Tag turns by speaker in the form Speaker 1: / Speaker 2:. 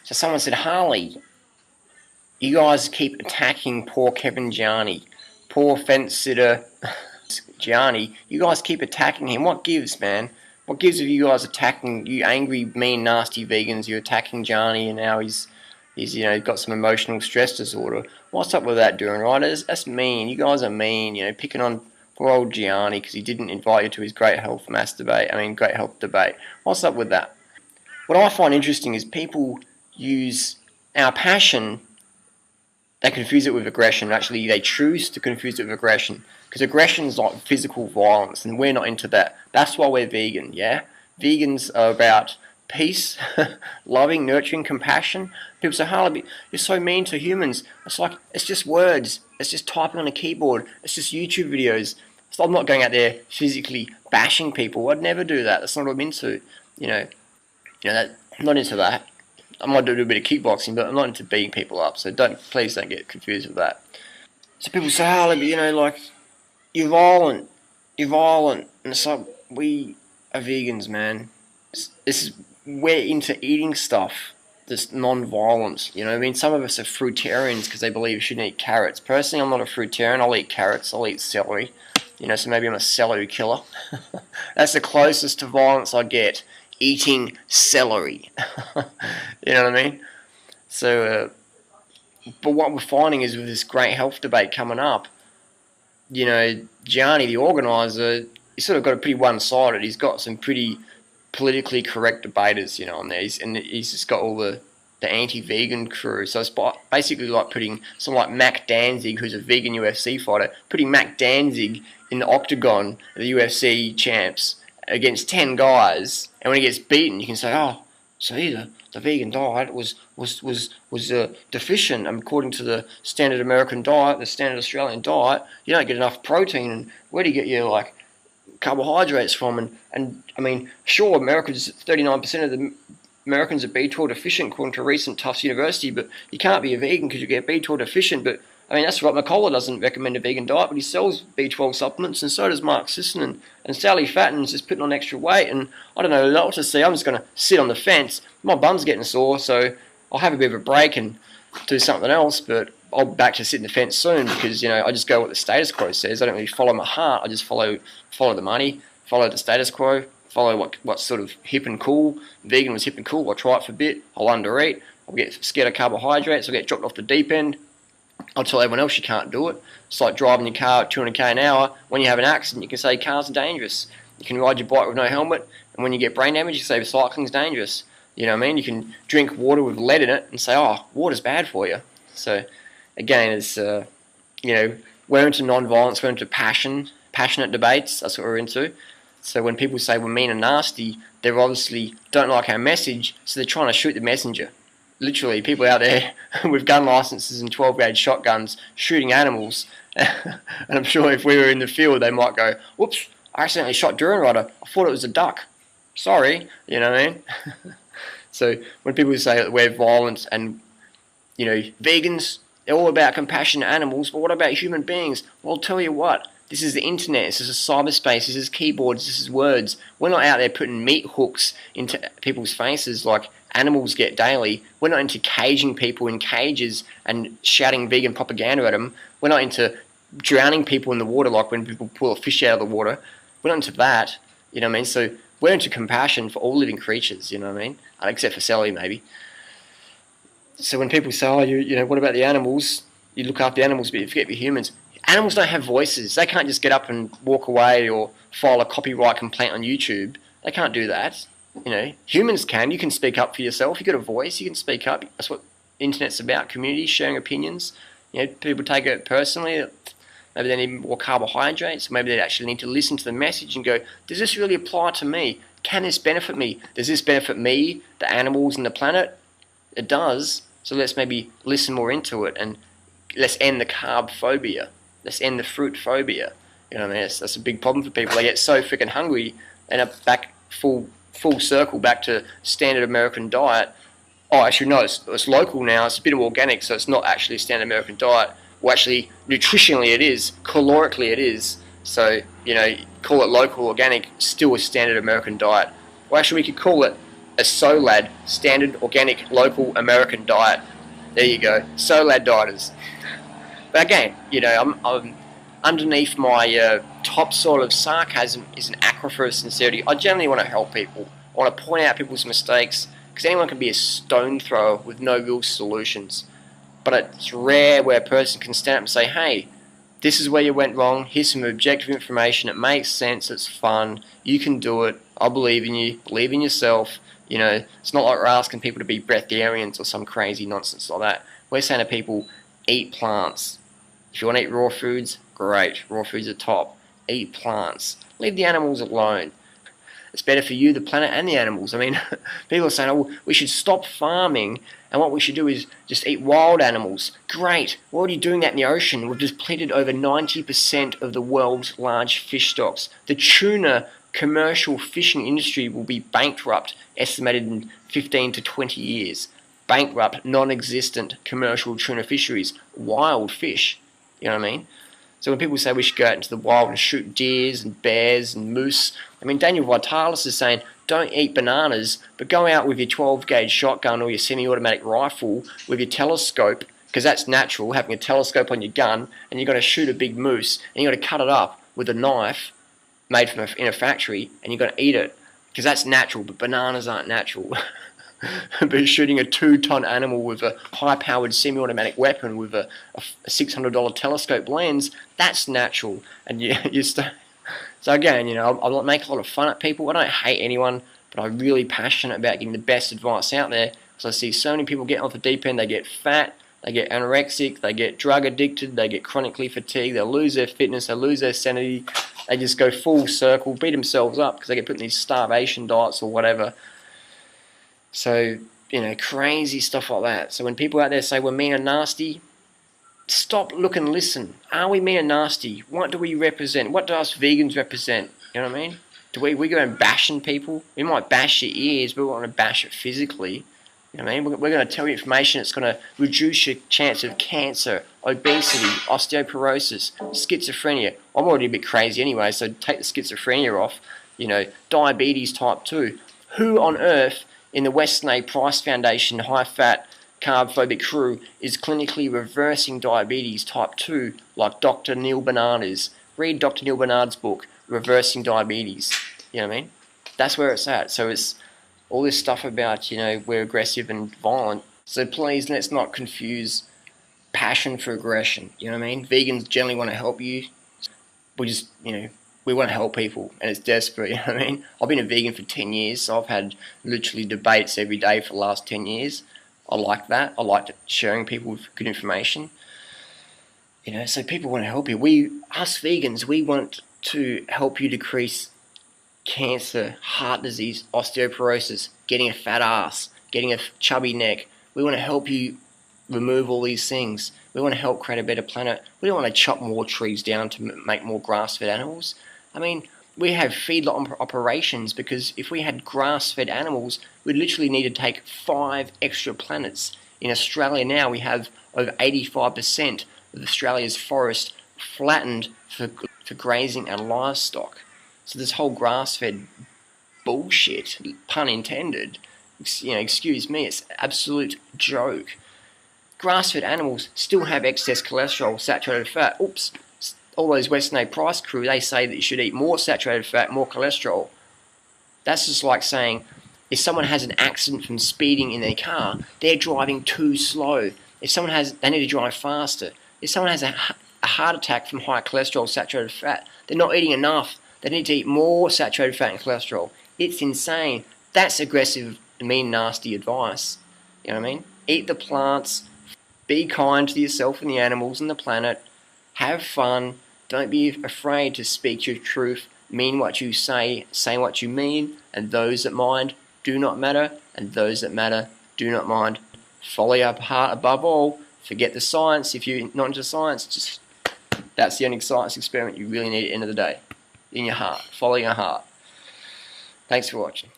Speaker 1: So someone said, Harley, you guys keep attacking poor Kevin Gianni, poor fence sitter Gianni. You guys keep attacking him. What gives, man? What gives of you guys attacking, you angry, mean, nasty vegans? You're attacking Gianni, and now he's got some emotional stress disorder. What's up with that, Durianrider? That's mean. You guys are mean. Picking on poor old Gianni because he didn't invite you to his great health debate. What's up with that? What I find interesting is people use our passion. They confuse it with aggression. Actually, they choose to confuse it with aggression. Because aggression is like physical violence, and we're not into that. That's why we're vegan, yeah? Vegans are about peace, loving, nurturing, compassion. People say, Harley, you're so mean to humans. It's like, it's just words. It's just typing on a keyboard. It's just YouTube videos. So I'm not going out there physically bashing people. I'd never do that. That's not what I'm into. I'm not into that. I might do a bit of kickboxing, but I'm not into beating people up. So please don't get confused with that. So people say, Harley, but you're violent. And it's like, we are vegans, man. We're into eating stuff that's non-violent. Some of us are fruitarians because they believe you shouldn't eat carrots. Personally, I'm not a fruitarian. I'll eat carrots. I'll eat celery. So maybe I'm a celery killer. That's the closest to violence I get. Eating celery. You know what I mean? So, but what we're finding is with this great health debate coming up, Gianni, the organizer, he's sort of got a pretty one-sided. He's got some pretty politically correct debaters, on there. He's just got all the anti-vegan crew. So it's basically like putting someone like Mac Danzig, who's a vegan UFC fighter, putting Mac Danzig in the octagon of the UFC champs against 10 guys, and when he gets beaten, you can say, oh, see, the vegan diet was deficient. According to the standard American diet, the standard Australian diet, you don't get enough protein, and where do you get your carbohydrates from? And I mean, sure, Americans, 39% of the Americans are B12 deficient, according to a recent Tufts University, but you can't be a vegan because you get B12 deficient. But I mean, that's right. McCullough doesn't recommend a vegan diet, but he sells B12 supplements, and so does Mark Sisson, and Sally Fatton's just putting on extra weight. And I don't know what to see. I'm just going to sit on the fence. My bum's getting sore, so I'll have a bit of a break and do something else. But I'll be back to sit in the fence soon because I just go what the status quo says. I don't really follow my heart. I just follow the money, follow the status quo, follow what's sort of hip and cool. Vegan was hip and cool. I'll try it for a bit. I'll undereat. I'll get scared of carbohydrates. I'll get dropped off the deep end. I'll tell everyone else you can't do it. It's like driving your car at 200k an hour. When you have an accident, you can say cars are dangerous. You can ride your bike with no helmet, and when you get brain damage, you say cycling's dangerous. You know what I mean? You can drink water with lead in it and say, oh, water's bad for you. So, again, it's, we're into non-violence, we're into passionate debates. That's what we're into. So when people say we're mean and nasty, they obviously don't like our message, so they're trying to shoot the messenger. Literally, people out there with gun licenses and 12-gauge shotguns shooting animals. And I'm sure if we were in the field, they might go, whoops, I accidentally shot Durianrider. I thought it was a duck. Sorry, you know what I mean? So when people say that we're violent and, vegans, they're all about compassion to animals, but what about human beings? Well, I'll tell you what. This is the internet, this is cyberspace, this is keyboards, this is words. We're not out there putting meat hooks into people's faces like animals get daily. We're not into caging people in cages and shouting vegan propaganda at them. We're not into drowning people in the water like when people pull a fish out of the water. We're not into that, you know what I mean? So we're into compassion for all living creatures, you know what I mean? Except for Sally, maybe. So when people say, oh, what about the animals? You look after the animals, but you forget the humans. Animals don't have voices. They can't just get up and walk away or file a copyright complaint on YouTube. They can't do that. Humans can. You can speak up for yourself. You've got a voice. You can speak up. That's what the internet's about, community, sharing opinions. People take it personally. Maybe they need more carbohydrates. Maybe they actually need to listen to the message and go, does this really apply to me? Can this benefit me? Does this benefit me, the animals, and the planet? It does. So let's maybe listen more into it and let's end the carb phobia. Let's end the fruit phobia. You know what I mean? That's a big problem for people. They get so freaking hungry, they end up back full circle back to standard American diet. Oh, actually, no, it's local now. It's a bit of organic, so it's not actually a standard American diet. Well, actually, nutritionally it is. Calorically it is. So, call it local, organic, still a standard American diet. Well, actually, we could call it a SOLAD, Standard Organic Local American Diet. There you go, SOLAD dieters. But again, you know, I'm underneath my top sort of sarcasm is an aquifer of sincerity. I generally want to help people. I want to point out people's mistakes, because anyone can be a stone thrower with no real solutions. But it's rare where a person can stand up and say, hey, this is where you went wrong, here's some objective information, it makes sense, it's fun, you can do it, I believe in you, believe in yourself. You know, it's not like we're asking people to be breatharians or some crazy nonsense like that. We're saying to people, eat plants. If you want to eat raw foods, great, raw foods are top. Eat plants. Leave the animals alone. It's better for you, the planet, and the animals. I mean, people are saying, oh, we should stop farming, and what we should do is just eat wild animals. Great, we're already doing that in the ocean. We've depleted over 90% of the world's large fish stocks. The tuna commercial fishing industry will be bankrupt, estimated in 15 to 20 years. Bankrupt, non-existent commercial tuna fisheries. Wild fish, you know what I mean? So when people say we should go out into the wild and shoot deers and bears and moose, I mean, Daniel Vitalis is saying, don't eat bananas, but go out with your 12-gauge shotgun or your semi-automatic rifle with your telescope, because that's natural, having a telescope on your gun, and you've got to shoot a big moose, and you've got to cut it up with a knife made from in a factory, and you've got to eat it, because that's natural, but bananas aren't natural. But shooting a 2-ton animal with a high-powered semi-automatic weapon with a $600 telescope lens, that's natural. And so again, you know, I make a lot of fun at people. I don't hate anyone, but I'm really passionate about getting the best advice out there, because I see so many people getting off the deep end. They get fat, they get anorexic, they get drug addicted, they get chronically fatigued, they lose their fitness, they lose their sanity, they just go full circle, beat themselves up because they get put in these starvation diets or whatever. So, you know, crazy stuff like that. So when people out there say we're mean and nasty, stop, look and listen. Are we mean and nasty? What do we represent? What do us vegans represent? You know what I mean? Do we go and bashing people? We might bash your ears, but we want to bash it physically. You know what I mean? We're going to tell you information that's going to reduce your chance of cancer, obesity, osteoporosis, schizophrenia. I'm already a bit crazy anyway, so take the schizophrenia off. You know, diabetes type 2. Who on earth in the Weston A. Price Foundation high-fat carb-phobic crew is clinically reversing diabetes type 2 like Dr. Neil Barnard is? Read Dr. Neil Barnard's book, Reversing Diabetes. You know what I mean? That's where it's at. So it's all this stuff about, you know, we're aggressive and violent. So please, let's not confuse passion for aggression. You know what I mean? Vegans generally want to help you. We just, you know, we want to help people, and it's desperate, you know what I mean? I've been a vegan for 10 years, so I've had literally debates every day for the last 10 years. I like that. I like sharing people with good information. You know, so people want to help you. Us vegans, we want to help you decrease cancer, heart disease, osteoporosis, getting a fat ass, getting a chubby neck. We want to help you remove all these things. We want to help create a better planet. We don't want to chop more trees down to make more grass-fed animals. I mean, we have feedlot operations because if we had grass-fed animals, we'd literally need to take 5 extra planets. In Australia now, we have over 85% of Australia's forest flattened for grazing and livestock. So this whole grass-fed bullshit, pun intended, you know, excuse me, it's an absolute joke. Grass-fed animals still have excess cholesterol, saturated fat. Oops, all those Western A. Price crew, they say that you should eat more saturated fat, more cholesterol. That's just like saying, if someone has an accident from speeding in their car, they're driving too slow. If someone has, they need to drive faster. If someone has a heart attack from high cholesterol, saturated fat, they're not eating enough. They need to eat more saturated fat and cholesterol. It's insane. That's aggressive, mean, nasty advice. You know what I mean? Eat the plants. Be kind to yourself and the animals and the planet. Have fun. Don't be afraid to speak your truth. Mean what you say what you mean. And those that mind do not matter. And those that matter do not mind. Follow your heart above all. Forget the science. If you're not into science, that's the only science experiment you really need at the end of the day. In your heart. Follow your heart. Thanks for watching.